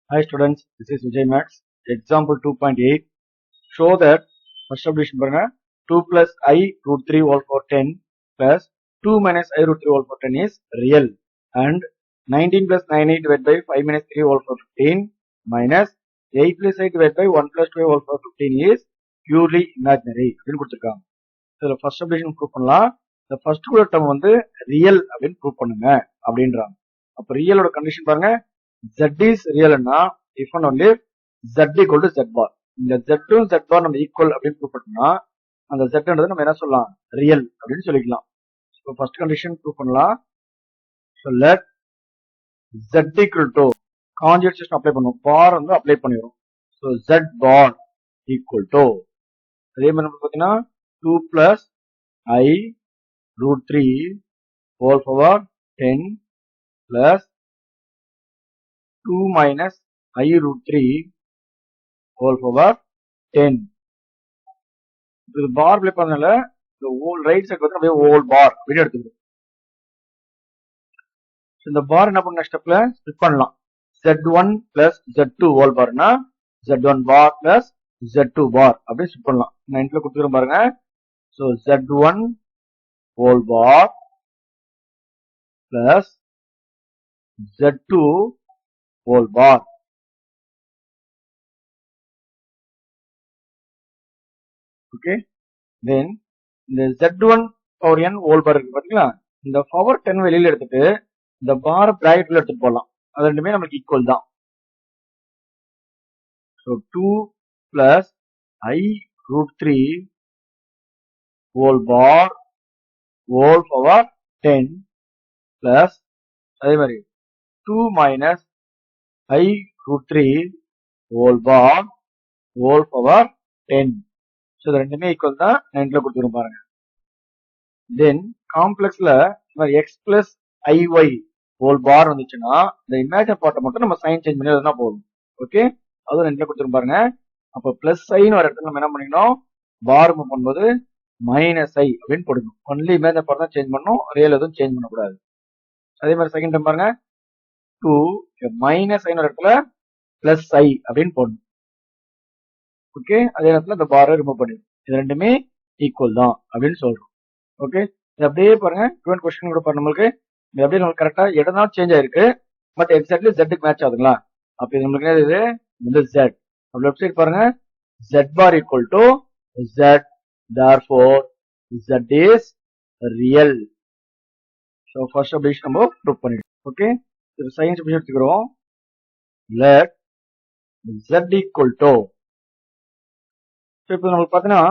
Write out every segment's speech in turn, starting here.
Hi students, this is Vijay Max. Example 2.8. Show that first subdivision 2 plus I root 3 whole power 10 plus 2 minus I root 3 whole power 10 is real, and 19 plus 9I divided by 5 minus 3 whole power 15 minus 8 plus I divided by 1 plus 2 whole power 15 is purely imaginary. அப்படின்னு கொடுத்திருக்காங்க. இதுல first subdivision proof பண்ணலாம். இந்த first term வந்து real அப்படின்னு proof பண்ணுங்க அப்படின்றாங்க. அப்ப ரியலோட கண்டிஷன் பாருங்க, z is real னா if and only z equal to z bar. இந்த z உம் z bar நம்ம ஈக்குவல் அப்படின்னு ப்ரூவ் பண்ணோம்னா அந்த z நம்ம என்ன சொல்லலாம், ரியல் அப்படின்னு சொல்லிக்கலாம். ஸோ ஃபர்ஸ்ட் கண்டிஷன் ப்ரூவ் பண்ணலாம். So let z equal to conjugate system apply பண்ணுவோம், பார் வந்து அப்ளை பண்ணிடுறோம். So z bar equal to அதே மாதிரி நம்ம பார்த்தீங்கன்னா 2 plus I root 3 whole power 10 plus 2 minus I root 3 whole power 10. இது பார் அப்ளை பண்ணனால இந்த ஹோல் ரைட் சைடு வந்து அப்படியே ஹோல் பார் அப்படின்னு எடுத்துக்கிறோம். இந்த பார் என்ன பண்ண ஸ்டெப்ல ஸ்ப்ளிட் பண்ணலாம். z1 plus z2 ஹோல் பார்னா z1 bar plus z2 bar அப்படியே ஸ்ப்ளிட் பண்ணலாம். நான் இன்ட்ல கொடுத்துக்கிறேன் பாருங்க. So z1 whole bar plus z2 whole bar. Okay, then இந்த z1 power n whole bar இருக்கு பாத்தீங்களா, இந்த பவர் 10 வெளியில எடுத்துட்டு இந்த பார் பிராக்கெட்ல எடுத்துட்டு போலாம். அது ரெண்டுமே நமக்கு ஈக்குவல் தான். So 2 plus I root 3 whole bar whole power 10 plus அதே மாதிரி 2 minus I root 3 whole bar whole power 10. So இது ரெண்டுமே ஈக்குவல் தான், நைன்ல கொடுத்துரும் பாருங்க. தென் காம்ப்ளெக்ஸ்ல எக்ஸ் பிளஸ் ஐஒய் ஹோல் பார் வந்துச்சுன்னா இந்த இமேஜின் பார்ட்டை மட்டும் நம்ம சைன் சேஞ்ச் பண்ணி எழுதுனா போதும். ஓகே, அதுவும் ரெண்டுல கொடுத்துரும் பாருங்க. அப்போ பிளஸ் ஐன்னு வர இடத்துல நம்ம என்ன பண்ணிக்கணும், பார் மூவ் பண்ணும்போது மைனஸ் ஐ அப்படின்னு போடணும். ஒன்லி இமேஜின் பார்ட் தான் சேஞ்ச் பண்ணணும், ரியல் எதுவும் சேஞ்ச் பண்ணக்கூடாது. அதே மாதிரி செகண்ட் டைம் பாருங்க, 2 மைனஸ் ஐன்னு வர இடத்துல பிளஸ் ஐ அப்படின்னு போடணும். ஓகே, அதே நேரத்தில் இந்த பாரை ரிமூவ் பண்ணிடும். இது ரெண்டுமே ஈக்குவல் தான் அப்படின்னு சொல்றோம். ஓகே, இது அப்படியே பாருங்க, டுவெண்ட் கொஸ்டின் கூட பாருங்க. நம்மளுக்கு இது அப்படியே நம்மளுக்கு கரெக்டா இடம் தான் சேஞ்ச் ஆயிருக்கு, பட் எக்ஸாக்ட்லி ஜெட்டுக்கு மேட்ச் ஆகுதுங்களா. அப்ப இது நம்மளுக்கு இது இந்த ஜெட் லெஃப்ட் சைடு பாருங்க, z bar equal to z, therefore z is real. So first subdivision நம்ம ப்ரூவ் பண்ணிடுவோம். ஓகே, இது சயின்ஸ் சப்டிவிஷன் எடுத்துக்கிறோம். let z equal to, இப்போ நம்மளுக்கு பார்த்தீங்கன்னா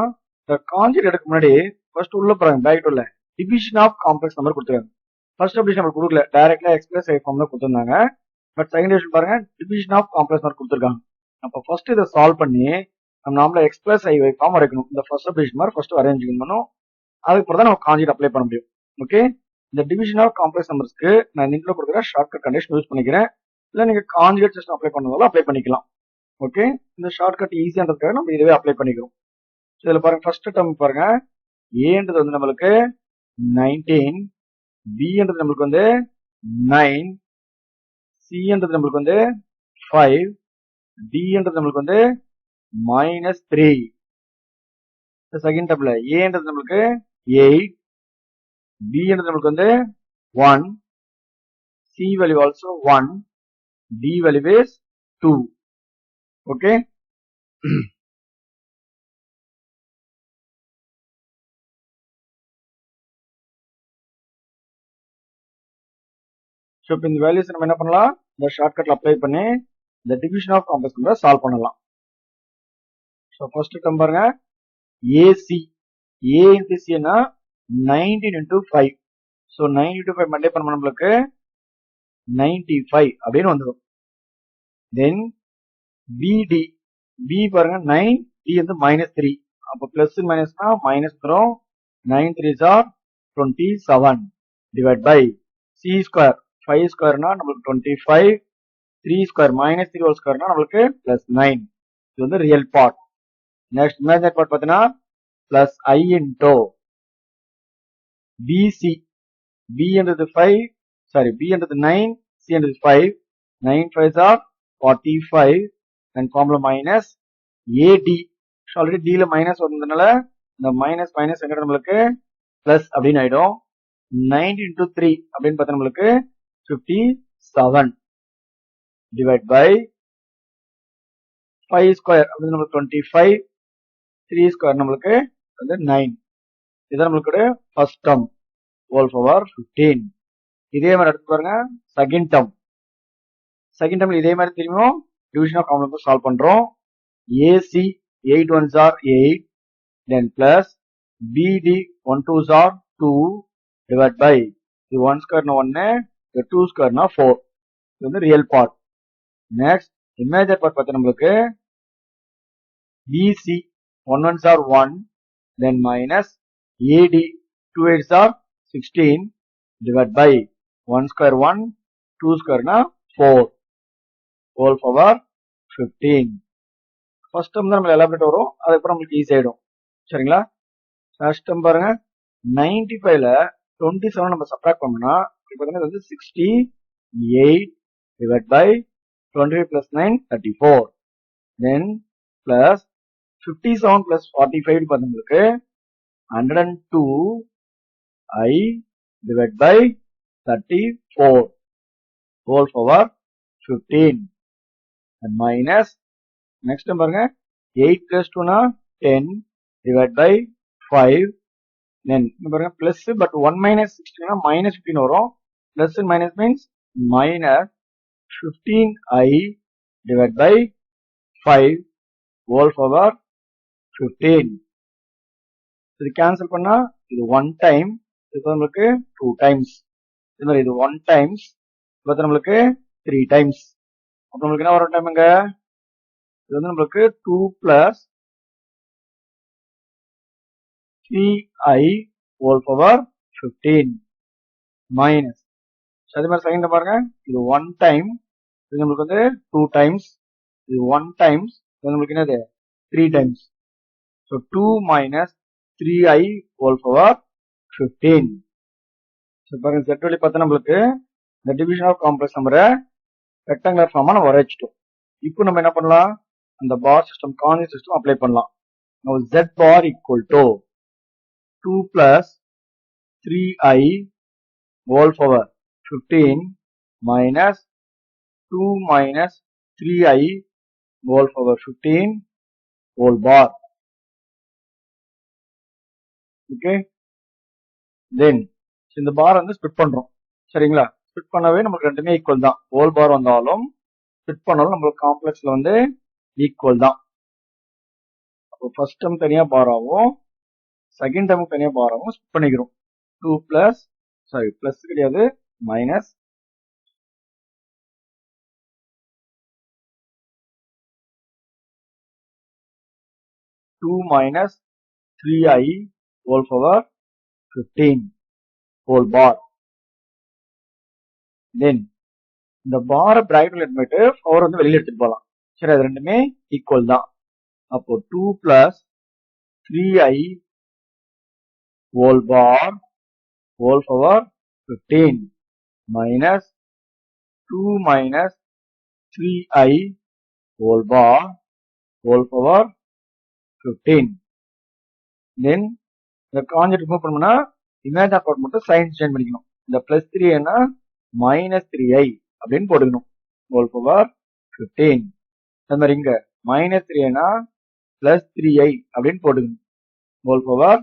இந்த கான்ஜுகேட் எடுக்க முன்னாடி ஃபர்ஸ்ட் உள்ள போறாங்க, பேக் உள்ள டிவிஷன் ஆஃப் காம்ப்ளெக்ஸ் நம்பர் கொடுத்துருக்காங்க. ஃபர்ஸ்ட் டிவிஷன் நம்மளுக்கு கொடுக்கல, டைரக்டா எக்ஸ்பிரஸ் ஃபார்ம் தான் கொடுத்துருந்தாங்க. பட் செகண்ட் டிவிஷன் பாருங்க, டிவிஷன் ஆஃப் காம்ப்ளெக்ஸ் நம்பர் கொடுத்துருக்காங்க. அப்போ ஃபர்ஸ்ட் இதை சால்வ் பண்ணி நம்ம நாமள எக்ஸ்பிரஸ் ஐஒய் ஃபார்ம் வரைக்கணும். இந்த ஃபர்ஸ்ட் டிவிஷன் மாதிரி ஃபர்ஸ்ட் அரேஞ்ச் பண்ணணும், அதுக்கப்புறம் தான் நம்ம கான்ஜுகேட் அப்ளை பண்ண முடியும். ஓகே, இந்த டிவிஷன் ஆஃப் காம்ப்ளெக்ஸ் நம்பர்ஸ்க்கு நான் நீங்கள கொடுக்குற ஷார்ட்கட் கண்டிஷன் யூஸ் பண்ணிக்கிறேன், இல்லை நீங்க கான்ஜுகேட் சிஸ்டம் அப்ளை பண்ணதாலும் அப்ளை பண்ணிக்கலாம். ஓகே, இந்த ஷார்ட்கட் ஈஸியான்றதுக்காக நம்ம இதுவே அப்ளை பண்ணிக்கிறோம். இதுல பாருங்க, ஃபர்ஸ்ட் டேர்ம் பாருங்க, ஏன்றது வந்து நம்மளுக்கு 19, பின்றது நம்மளுக்கு வந்து 9, சின்றது நம்மளுக்கு வந்து 5, டின்றது நம்மளுக்கு வந்து -3. செகண்ட் டேர்ம்ல ஏன்றது நம்மளுக்கு 8, பின்றது நம்மளுக்கு வந்து 1, C value also 1, D value is 2. Okay, so இப்போ இந்த வேல்யூஸ் நம்ம என்ன பண்ணலாம், இந்த ஷார்ட்கட்ல அப்ளை பண்ணி இந்த டிவிஷன் ஆஃப் காம்ப்ளெக்ஸ் நம்பரை சால்வ் பண்ணலாம். ஸோ ஃபர்ஸ்ட் டேர்ம் பாருங்க, ஏசி, ஏ இன்டு சின்னா 19 into 5. ஸோ 9 into 5 மல்டிப்ளை பண்ண நம்மளுக்கு 95 அப்படின்னு வந்துடும். தென் பிடி, பி பாருங்க 9, டி வந்து -3. அப்போ பிளஸ் மைனஸ்னா மைனஸ் வரும். 9 3s are 27 divide by C square, 5 ஸ்கொயர்னா நம்மளுக்கு 25, 3 ஸ்கொயர் -3 ஹோல் ஸ்கொயர்னா நம்மளுக்கு +9. இது வந்து real part. Next imaginary part பார்த்தீங்கன்னா பிளஸ் ஐ இன்டோ பிசி, பி என்றது 5, சாரி பி என்றது 9, சி என்றது 5, 9 5s are 45 then formula minus AD. Already D ல மைனஸ் வந்ததுனால இந்த மைனஸ் மைனஸ் எங்க நம்மளுக்கு பிளஸ் அப்படின்னு ஆயிடும். 90 into 3 அப்படின்னு பார்த்தா நம்மளுக்கு 57 டிவைட் பை 5 ஸ்கொயர் அப்படின்னு நம்மளுக்கு 25, 3 ஸ்கொயர் நம்மளுக்கு வந்து 9. இதான் நம்மளுக்கு ஃபர்ஸ்ட் டேர்ம் ஹோல் பவர் 15. இதே மாதிரி எடுத்து பாருங்க செகண்ட் டேர்ம். செகண்ட் டேர்ம்ல இதே மாதிரி திரும்பியும் டிவிஷன் ஆஃப் காம்ப்ளெக்ஸ் சால்வ் பண்றோம். AC 8 1s are 8 then plus BD 1 2s are 2 divided by இது 1 ஸ்கொயர்னா 1, இது 2 ஸ்கொயர்னா 4. இது வந்து real part. Next imaginary part பார்த்தா நம்மளுக்கு BC 1 1s are 1 then minus AD 2 8s are 16 divided by 1 square 1, 2 square na 4 whole power 15. First term தான் நம்ம elaborate வரும், அதுக்கப்புறம் நம்மளுக்கு ஈஸி ஆயிடும். சரிங்களா? ஃபர்ஸ்ட் டேர்ம் பாருங்க 95ல 27 நம்ம சப்ட்ராக்ட் பண்ணோம்னா பார்த்தீங்கன்னா இது வந்து 68 divide by 25 plus 9 34 then plus 57 plus 45 பார்த்தா நம்மளுக்கு 102 I divided by 34 whole power 15 and minus next பாருங்க 8 plus 2 na 10 divided by 5 then பாருங்க plus but 1 minus 16 na minus 15 வரும். plus and minus means minus 15I divided by 5 whole power 15. இது cancel பண்ணா இது 1 time, இது நம்மளுக்கு 2 டைம்ஸ். இது மாதிரி இது 1 டைம்ஸ், இது நம்மளுக்கு 3 டைம்ஸ். அப்ப நம்மளுக்கு என்ன வரும் டைம்ங்க? இது வந்து நம்மளுக்கு 2 plus 3I whole power 15 minus. அதே மாதிரி செகண்ட் பாருங்க இது 1 டைம், இது நம்மளுக்கு வந்து 2 டைம்ஸ், இது 1 டைம்ஸ், இது நம்மளுக்கு என்னது 3 times. So 2 minus 3I whole power 15. So பாருங்க செட் வழி பார்த்தா நம்மளுக்கு இந்த டிவிஷன் ஆஃப் காம்ப்ளெக்ஸ் நம்பரை ரெக்டாங்குலர் ஃபார்மா நம்ம வரைச்சிட்டோம். இப்போ நம்ம என்ன பண்ணலாம்? அந்த பார் சிஸ்டம் கான்ஜுகேட் சிஸ்டம் அப்ளை பண்ணலாம். Now Z bar equal to 2 plus 3I whole power 15 minus 2 minus 3I whole power 15 whole bar. Okay, தென் இந்த பார் வந்து ஸ்பிட் பண்றோம். சரிங்களா? ஸ்பிட் பண்ணவே நமக்கு ரெண்டுமே ஈக்குவல் தான். ஹோல் பார் வந்தாலும் ஸ்பிட் பண்ணாலும் நம்மளுக்கு காம்ப்ளெக்ஸ்ல வந்து ஈக்குவல் தான். அப்போ ஃபர்ஸ்ட் டேர்ம் தனியா பார் ஆகும், செகண்ட் டேர்ம் தனியா பார் ஆகும், ஸ்பிட் பண்ணிக்கிறோம். 2 பிளஸ் சாரி பிளஸ் கிடையாது minus 2 minus 3I whole power 15 whole bar. Then இந்த பார் பிராக்கெட்ல எடுத்துட்டு பவர் வந்து வெளியில எடுத்துட்டு போகலாம். சரி, அது ரெண்டுமே ஈக்குவல் தான். அப்போ 2 plus 3I whole bar whole power 15 minus 2 minus 3I whole bar whole power 15. Then இந்த கான்ஜெக்ட் ரிமூவ் பண்ணோம்னா இமேஜினரி பார்ட் மட்டும் சைன் சேஞ்ச் பண்ணிக்கணும். இந்த பிளஸ் 3 என்ன மைனஸ் 3I அப்படின்னு போட்டுக்கணும். Whole power 15. அது மாதிரி இங்க மைனஸ் 3 என்ன பிளஸ் 3I அப்படின்னு போட்டுக்கணும். Whole power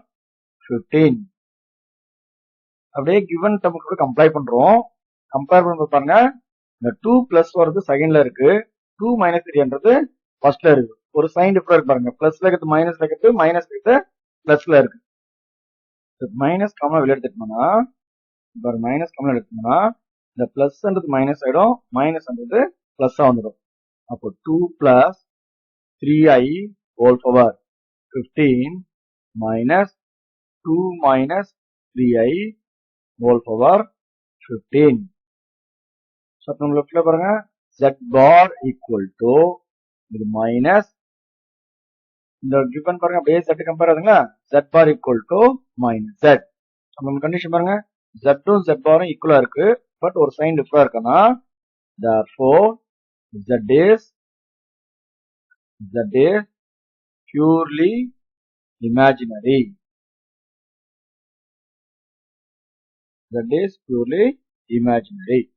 15. அப்படியே கிவன் டேர்முக்கு கம்பேர் பண்றோம். கம்பேர் பண்ண பாருங்க, இந்த 2 பிளஸ் வருது செகண்ட்ல இருக்கு, 2 மைனஸ் 3ன்றது ஃபர்ஸ்ட்ல இருக்கு. ஒரு சைன் டிஃபரன்ஸ் இருக்கு பாருங்க, பிளஸ்ல இருக்கிறது மைனஸ்ல இருக்கிறது, மைனஸ் இருக்கிறது பிளஸ்ல இருக்கு. மைனஸ் காமன் வெளியே எடுத்துட்டோம்னா மைனஸ் காமன் எடுத்தோம்னா இந்த பிளஸ்ன்றது மைனஸ் ஆயிடும், மைனஸ்ன்றது பிளஸ்ஸா வந்துடும். அப்போ 2 plus 3I whole power 15 minus 2 minus 3I whole power 15. அப்போ நம்மளுக்கு பாருங்க Z bar equal to இது மைனஸ் இந்த கிவன் பாருங்க அப்படியே Z கம்பேர் ஆகுதுங்களா, Z bar equal to minus Z. நம்ம கண்டிஷன் பாருங்க Z ம் Z பாரும் ஈக்குவலா இருக்கு, பட் ஒரு சைன் டிஃபரா இருக்குன்னா therefore the days purely imaginary. The days purely imaginary.